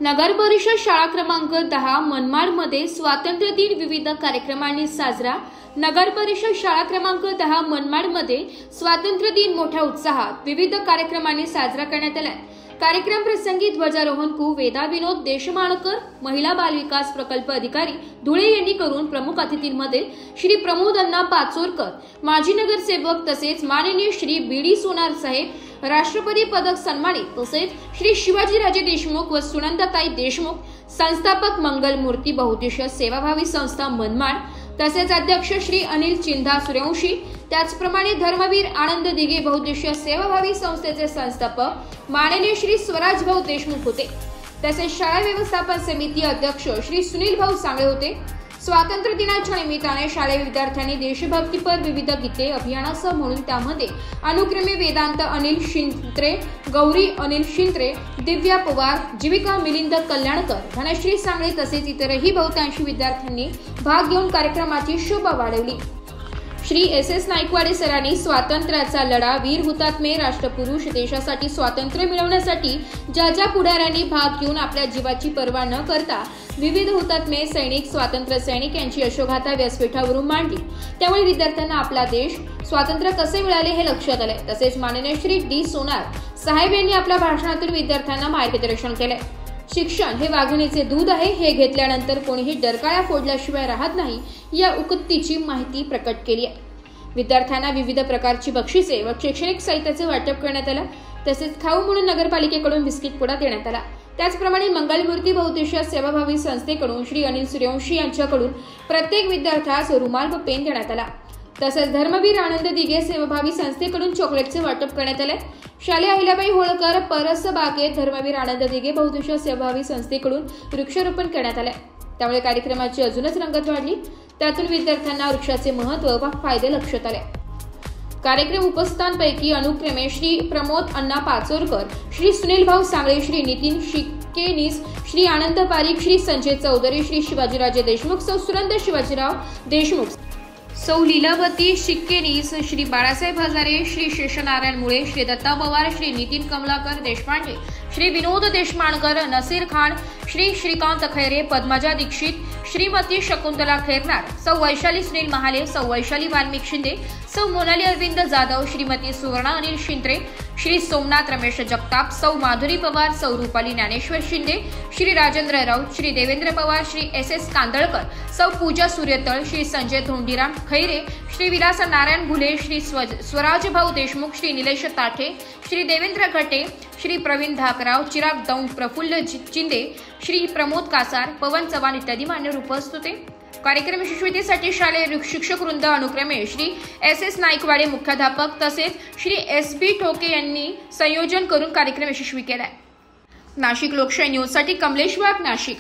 नगर परिषद शाळा क्रमांक 10 मनमाडमध्ये स्वातंत्र्य दिन विविध कार्यक्रमांनी साजरा। नगर परिषद शाळा क्रमांक 10 मनमाडमध्ये स्वातंत्र्य दिन मोठ्या उत्साहात विविध कार्यक्रमांनी साजरा करण्यात आला। कार्यक्रम प्रसंगी ध्वजारोहण वेदा विनोद देशमाणकर महिला बाल विकास प्रकल्प अधिकारी धुळे यांनी करून प्रमुख अतिथींमध्ये श्री प्रमोद अण्णा पाचोरकर माजी नगरसेवक तसेच माननीय श्री बीडी सोनार साहेब राष्ट्रपती पदक सन्मानित तसेच श्री शिवाजीराजे देशमुख व सुनंदाताई देशमुख संस्थापक मंगल मूर्ती बहुउद्देशीय सेवाभावी संस्था मनमाड तसेच अध्यक्ष श्री अनिल चिंधा सूर्यवंशी त्याचप्रमाणे धर्मवीर आनंद दिघे बहुउद्देशीय सेवाभावी संस्थेचे संस्थापक माननीय श्री स्वराज भाऊ देशमुख होते। तसेच शाळा व्यवस्थापन समिती अध्यक्ष श्री सुनील भाऊ सांगळे होते। स्वातंत्र्य दिनाच्या निमित्ताने शालेय विद्यार्थ्यांनी देशभक्तीपर विविध गीते अभियानासह म्हणून त्यामध्ये अनुक्रमे वेदांत अनिल शिंत्रे, गौरी अनिल शिंत्रे, दिव्या पवार, जीविका मिलिंद कल्याणकर, धनश्री सांगळे तसेच इतरही बहुतांशी विद्यार्थ्यांनी भाग घेऊन कार्यक्रमाची शोभा वाढवली। श्री एस नाईकवाडे सरांनी स्वातंत्र्याचा लढा वीर हुतात्मे राष्ट्रपुरुष देशासाठी स्वातंत्र्य मिळवण्यासाठी ज्या पुढाऱ्यांनी भाग घेऊन आपल्या जीवाची पर्वा न करता विविध हुतात्मे सैनिक स्वातंत्र्य सैनिक यांची यशोगाथा व्यासपीठावरून मांडली। त्यामुळे विद्यार्थ्यांना आपला देश स्वातंत्र्य कसे मिळाले हे लक्षात आले। तसेच माननीय श्री डी सोनार साहेब यांनी आपल्या भाषणातून विद्यार्थ्यांना मार्गदर्शन केले। शिक्षण हे वाघिणीचे दूध आहे, हे घेतल्यानंतर कोणीही डरकाळ्या फोडल्याशिवाय राहत नाही या उक्तीची माहिती प्रकट केली आहे। विद्यार्थ्यांना विविध प्रकारची बक्षिसे व शैक्षणिक साहित्याचे वाटप करण्यात आले। तसेच खाऊ म्हणून नगरपालिकेकडून बिस्किट पुडा देण्यात आला। त्याचप्रमाणे मंगलमूर्ती बहुउद्देशीय सेवाभावी संस्थेकडून श्री अनिल सूर्यवंशी यांच्याकडून प्रत्येक विद्यार्थ्यास रुमाल व पेन देण्यात आला। तसेच धर्मवीर आनंद दिघे सेवाभावी संस्थेकडून चॉकलेटचे वाटप करण्यात आले। शालेय अहिल्याबाई होळकर परसबागेत धर्मवीर आनंद दिघे बहुउद्देशीय सेवाभावी संस्थेकडून वृक्षारोपण करण्यात आले। त्यामुळे कार्यक्रमाची अजूनच रंगत वाढली। त्यातून विद्यार्थ्यांना वृक्षाचे महत्त्व व फायदे लक्षात आले। कार्यक्रम उपस्थितांपैकी अनुक्रमे श्री प्रमोद अण्णा पाचोरकर, श्री सुनील भाऊ सांगळे, श्री नितीन शिकेनीस, श्री आनंद पारीख, श्री संजय चौधरी, श्री शिवाजीराजे देशमुख, सौ सुनंद शिवाजीराव देशमुख, सौ लीलावती शिक्केनीस, श्री बाळासाहेब हजारे, श्री शेषनारायण मुळे, श्री दत्ता पवार, श्री नितीन कमलाकर देशपांडे, श्री विनोद देशमाणकर, नसीर खान, श्री श्रीकांत खैरे, पद्मजा दीक्षित, श्रीमती शकुंतला खैरनार, सौ वैशाली सुनील महाले, सौ वैशाली वाल्मिक शिंदे, सौ मोनाली अरविंद जाधव, श्रीमती सुवर्णा अनिल शिंत्रे, श्री सोमनाथ रमेश जगताप, सौ माधुरी पवार, सौ रूपाली ज्ञानेश्वर शिंदे, श्री राजेंद्र राऊत, श्री देवेंद्र पवार, श्री एस कांदळकर, सौ पूजा सूर्यतळ, श्री संजय धोंडीराम खैरे, श्री विलास नारायण भुले, श्री स्वराज भाऊ देशमुख, श्री निलेश ताठे, श्री देवेंद्र घटे, श्री प्रवीण धाकराव, चिराग दौंड, प्रफुल्ल चिंदे, श्री प्रमोद कासार, पवन चव्हाण इत्यादी मान्यवर उपस्थित होते। कार्यक्रम यशस्वीतेसाठी शालेय शिक्षक वृंद अनुक्रमे श्री एस नाईकवाडे मुख्याध्यापक तसेच श्री SB ठोके यांनी संयोजन करून कार्यक्रम यशस्वी केलाय। नाशिक लोकशाही न्यूज साठी कमलेश वाघ, नाशिक।